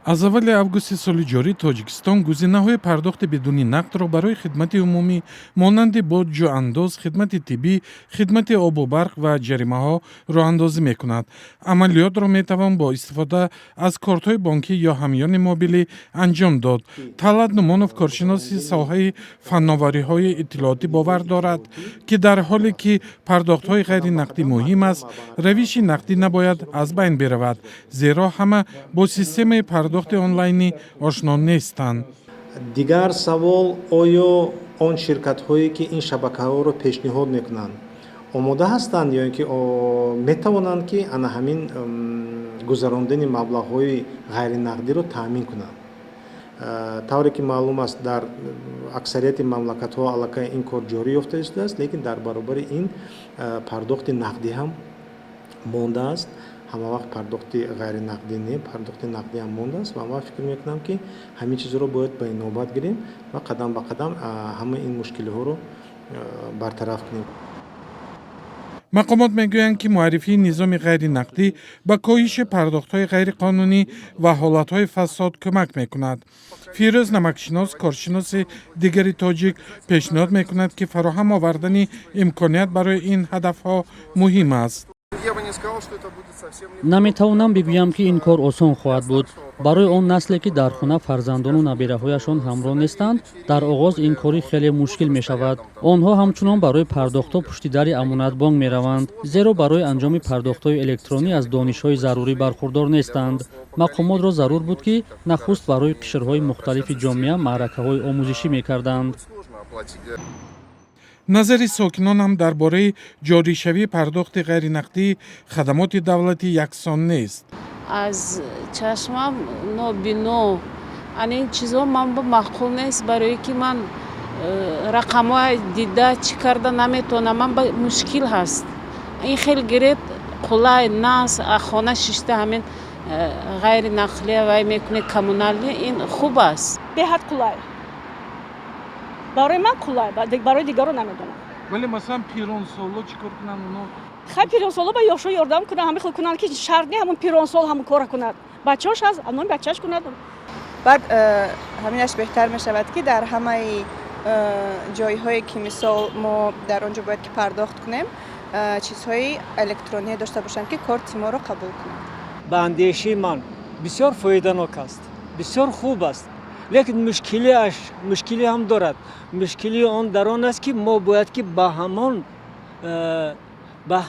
аз аввали августи соли ҷорӣ тоҷикистон гузинаҳои пардохти бидуни нақдро барои хидмати умумӣ монанди боҷуандоз, хидмати тиббӣ, хидмати обу барқ ва ҷаримаҳо роҳандозӣ мекунад. Амалиётро метавон бо истифода аз кортҳои бонкӣ ё ҳамёни мобилӣ анҷом дод. Талат Нумонов, коршиноси соҳаи фанновариҳои иттилоотӣ, бовар дорад, ки дар ҳоле ки пардохтҳои ғайринақдӣ муҳим аст, равиши нақдӣ набояд аз байн биравад, зеро ҳама бо системаи пардохти онлайнӣ ошно нестанд. дигар савол, оё он ширкатҳое ки ин шабакаҳоро пешниҳод мекунанд омода ҳастанд ё ин ки метавонанд ки ана ҳамин гузарондани маблағҳои ғайринақдиро таъмин кунанд. тавре ки маълум аст, дар аксарияти мамлакатҳо аллакай ин кор ҷорӣ ёфта истааст, лекин дар баробари ин пардохти нақдӣ ҳам мондааст. ҳама вақт пардохти ғайринақдӣ не, пардохти нақдӣ ҳам мондааст ва ман фикр мекунам ки ҳамин чизро бояд ба инобат гирем ва қадам ба қадам ҳама ин мушкилиҳоро бартараф кунем. мақомот мегӯянд, ки муаррифии низоми ғайринақдӣ ба коҳиши пардохтҳои ғайриқонунӣ ва ҳолатҳои фасод кӯмак мекунад. Фирӯз Намакшинос, коршиноси дигари тоҷик, пешниҳод мекунад, ки фароҳам овардани имконият барои ин ҳадафҳо муҳим аст. наметавонам бигӯям, ки ин кор осон хоҳад буд. барои он насле, ки дар хона фарзандону набираҳояшон ҳамроҳ нестанд, дар оғоз ин кори хеле мушкил мешавад. онҳо ҳамчунон барои пардохтҳо пушти дари амонатбонк мераванд, зеро барои анҷоми пардохтҳои электронӣ аз донишҳои зарурӣ бархурдор нестанд. мақомотро зарур буд, ки нахуст барои қишрҳои мухталифи ҷомеа маъракаҳои омӯзишӣ мекарданд. назари сокинон ҳам дар бораи ҷоришавии пардохти ғайринақдии хадамоти давлатӣ яксон нест. аз чашмам нобино анин чизҳо ман маъқул нест, барое ки ман рақамҳои дида чӣ карда наметавонам, ман ба мушкил ҳаст. ин хеле гирет қулай нас хона шишта ҳамин ғайринақлия вай мекуне коммуналӣ, ин хуб аст. беҳад қулай, барои ман қулай, барои дигаро намедонам. вале масалан пиронсоло чӣ кор кунанд? хай пиронсоло ба ёшо ёрдам кунад, ҳамин хел кунанд ки шарт не ҳамон пиронсол ҳамон кора кунад. бачааш ҳаст, номи бачааш кунад. баъд ҳаминаш беҳтар мешавад ки дар ҳамаи ҷойҳое ки мисол мо дар он ҷо бояд ки пардохт кунем, чизҳои электроние дошта бошанд ки корти моро қабул кунад. ба андешаи ман бисёр фоиданок аст, бисёр хуб аст, лекин мушкилӣ ҳам дорад. мушкили он дар он аст ки мо бояд ки ба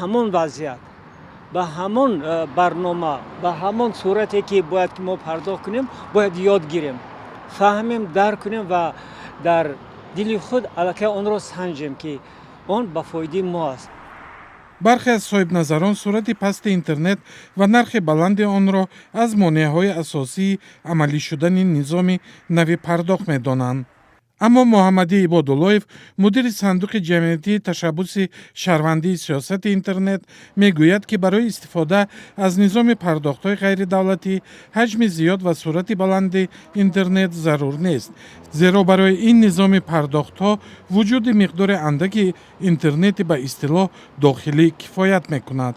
ҳамон вазъият, ба ҳамон барнома, ба ҳамон сурате ки бояд ки мо пардохт кунем, бояд ёд гирем, фаҳмем, дарк кунем ва дар дили худ аллакай онро санҷем ки он ба фоидаи мо аст. бархе аз соҳибназарон сурати пасти интернет ва нархи баланди онро аз монеаҳои асосии амалӣ шудани низоми нави пардохт медонанд. аммо Муҳаммадӣ Ибодуллоев, мудири сандуқи ҷамъиятии ташаббуси шаҳрвандии сиёсати интернет, мегӯяд, ки барои истифода аз низоми пардохтҳои ғайридавлатӣ ҳаҷми зиёд ва сурати баланди интернет зарур нест, зеро барои ин низоми пардохтҳо вуҷуди миқдори андаки интернети ба истилоҳ дохилӣ кифоят мекунад.